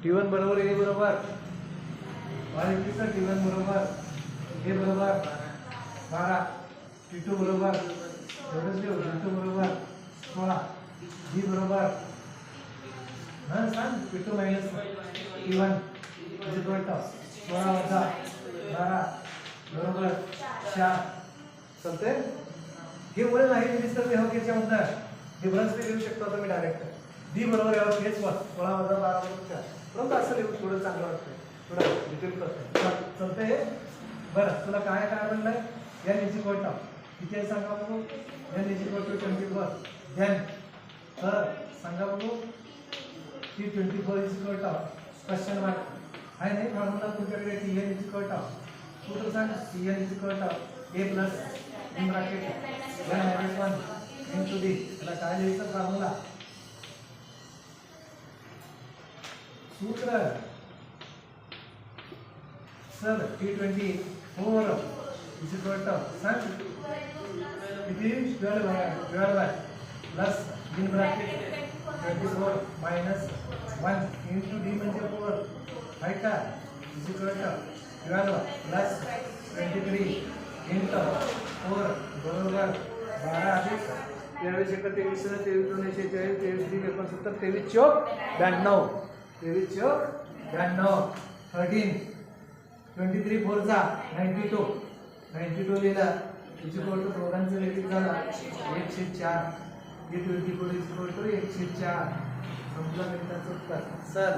T1 बरोबर A बरोबर 180 sir T1 बरोबर A बरोबर 12 T2 बरोबर T2 बरोबर 16 D बरोबर हां सांग T2 minus T1 is equal to 16 वजा 12 बरोबर 4 चालते हे बोले नाही दिसतं ते हो याच्यामध्ये डिफरन्स लिहू शकतो तुम्ही डायरेक्ट डी बरोबर यावर हेच वर 16 वजा 12 बरोबर 4 परंतु असं लिहू थोडं चांगलं वाटतंय थोडं डिटेल करतोय चालतंय हे बरं तुला काय बनलंय या इज इक्वल टू किती आहे सांगा बघू n is equal to 24 then तर सांगा बघू T 24 is equal to question mark आहे नाही फॉर्म्युला तुमच्याकडे tn इज इक्वल टू तू तर सांग tn is equal to a plus in bracket n minus 1 into d त्याला काय लिहायचं फॉर्म्युला सूत्र sir T24 is equal to सांग किती 12 plus in bracket 24 minus 1 into d म्हणजे 4 आहे का is equal to 12 plus 23 into 4 बरोबर 12 अधिक 23 एक 23 23 2 23 23 69 23 चौक 92 23 चौक 92 13 23 4 जा 92 लिहिला इज इक्वल टू दोघांचं लिहिलं झालं 104 हे 24 इज इक्वल टू 104 समजा मिनिटाचं उत्तर सर